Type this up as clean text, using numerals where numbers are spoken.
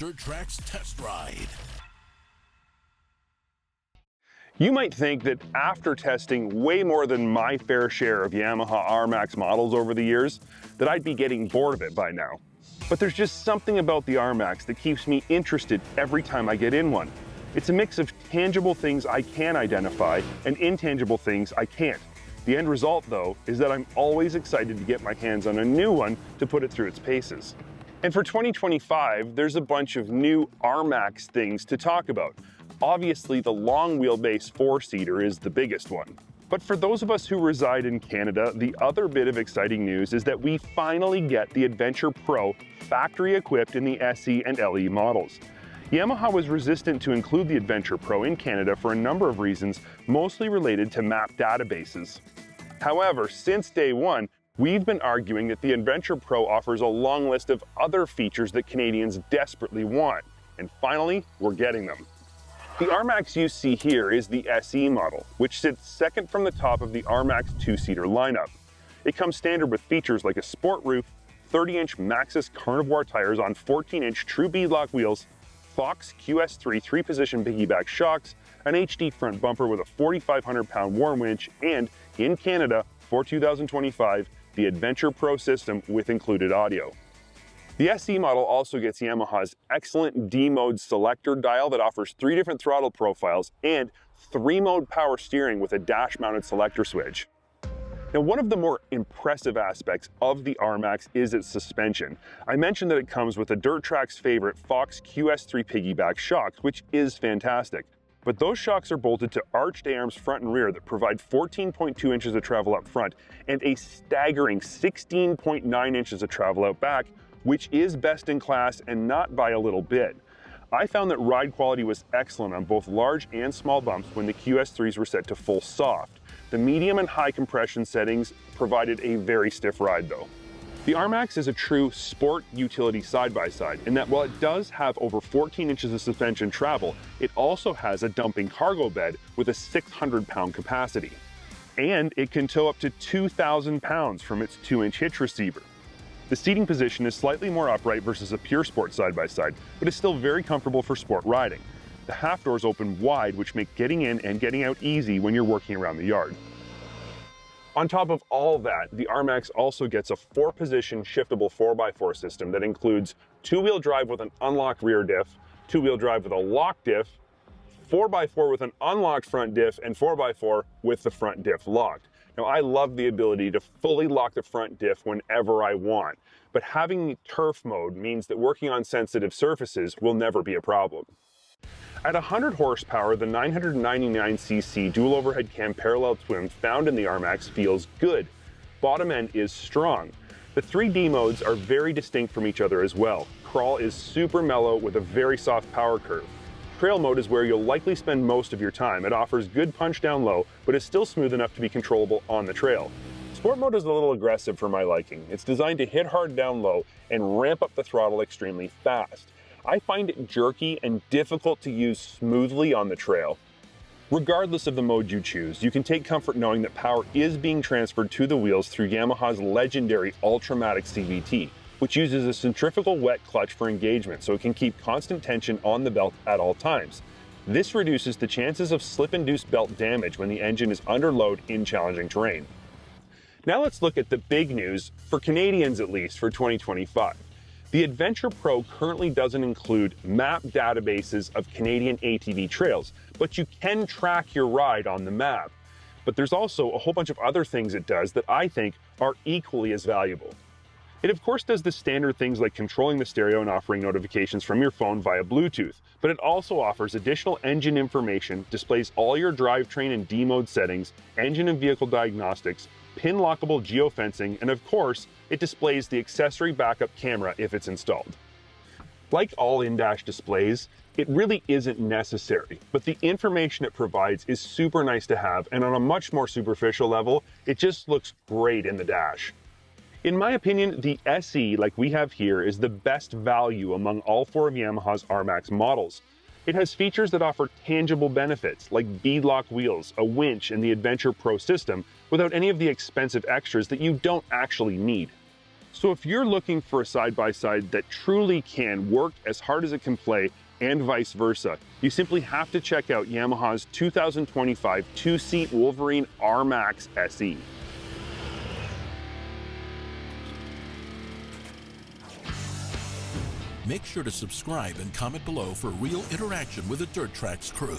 Dirt Trax Test Ride. You might think that after testing way more than my fair share of Yamaha RMAX models over the years, that I'd be getting bored of it by now. But there's just something about the RMAX that keeps me interested every time I get in one. It's a mix of tangible things I can identify and intangible things I can't. The end result, though, is that I'm always excited to get my hands on a new one to put it through its paces. And for 2025, there's a bunch of new RMAX things to talk about. Obviously, the long wheelbase 4-seater is the biggest one. But for those of us who reside in Canada, the other bit of exciting news is that we finally get the AdventurePro factory equipped in the SE and LE models. Yamaha was resistant to include the AdventurePro in Canada for a number of reasons, mostly related to map databases. However, since day one, we've been arguing that the AdventurePro offers a long list of other features that Canadians desperately want, and finally, we're getting them. The RMAX you see here is the SE model, which sits second from the top of the RMAX 2-seater lineup. It comes standard with features like a sport roof, 30-inch Maxxis Carnivore tires on 14-inch true beadlock wheels, Fox QS3 3-position piggyback shocks, an HD front bumper with a 4,500-pound worm winch, and, in Canada, for 2025, the AdventurePro system with included audio. The SE model also gets Yamaha's excellent D-mode selector dial that offers 3 different throttle profiles and 3-mode power steering with a dash-mounted selector switch. Now, one of the more impressive aspects of the RMAX is its suspension. I mentioned that it comes with a DirtTrax's favorite Fox QS3 piggyback shocks, which is fantastic. But those shocks are bolted to arched arms front and rear that provide 14.2 inches of travel up front and a staggering 16.9 inches of travel out back, which is best in class and not by a little bit. I found that ride quality was excellent on both large and small bumps when the QS3s were set to full soft. The medium and high compression settings provided a very stiff ride though. The RMAX is a true sport utility side-by-side in that while it does have over 14 inches of suspension travel, it also has a dumping cargo bed with a 600-pound capacity. And it can tow up to 2,000 pounds from its 2-inch hitch receiver. The seating position is slightly more upright versus a pure sport side-by-side, but is still very comfortable for sport riding. The half doors open wide, which make getting in and getting out easy when you're working around the yard. On top of all that, the RMAX also gets a 4-position shiftable 4x4 system that includes 2-wheel drive with an unlocked rear diff, 2-wheel drive with a locked diff, 4x4 with an unlocked front diff, and 4x4 with the front diff locked. Now, I love the ability to fully lock the front diff whenever I want, but having turf mode means that working on sensitive surfaces will never be a problem. At 100 horsepower, the 999cc dual overhead cam parallel twin found in the RMAX feels good. Bottom end is strong. The 3D modes are very distinct from each other as well. Crawl is super mellow with a very soft power curve. Trail mode is where you'll likely spend most of your time. It offers good punch down low, but is still smooth enough to be controllable on the trail. Sport mode is a little aggressive for my liking. It's designed to hit hard down low and ramp up the throttle extremely fast. I find it jerky and difficult to use smoothly on the trail. Regardless of the mode you choose, you can take comfort knowing that power is being transferred to the wheels through Yamaha's legendary Ultramatic CVT, which uses a centrifugal wet clutch for engagement so it can keep constant tension on the belt at all times. This reduces the chances of slip-induced belt damage when the engine is under load in challenging terrain. Now let's look at the big news, for Canadians at least, for 2025. The AdventurePro currently doesn't include map databases of Canadian ATV trails, but you can track your ride on the map. But there's also a whole bunch of other things it does that I think are equally as valuable. It of course does the standard things like controlling the stereo and offering notifications from your phone via Bluetooth, but it also offers additional engine information, displays all your drivetrain and D-mode settings, engine and vehicle diagnostics, pin-lockable geofencing, and of course, it displays the accessory backup camera if it's installed. Like all in-dash displays, it really isn't necessary, but the information it provides is super nice to have, and on a much more superficial level, it just looks great in the dash. In my opinion, the SE, like we have here, is the best value among all 4 of Yamaha's RMAX models. It has features that offer tangible benefits, like beadlock wheels, a winch, and the AdventurePro system, without any of the expensive extras that you don't actually need. So if you're looking for a side-by-side that truly can work as hard as it can play and vice versa, you simply have to check out Yamaha's 2025 two-seat Wolverine RMAX SE. Make sure to subscribe and comment below for real interaction with the Dirt Trax crew.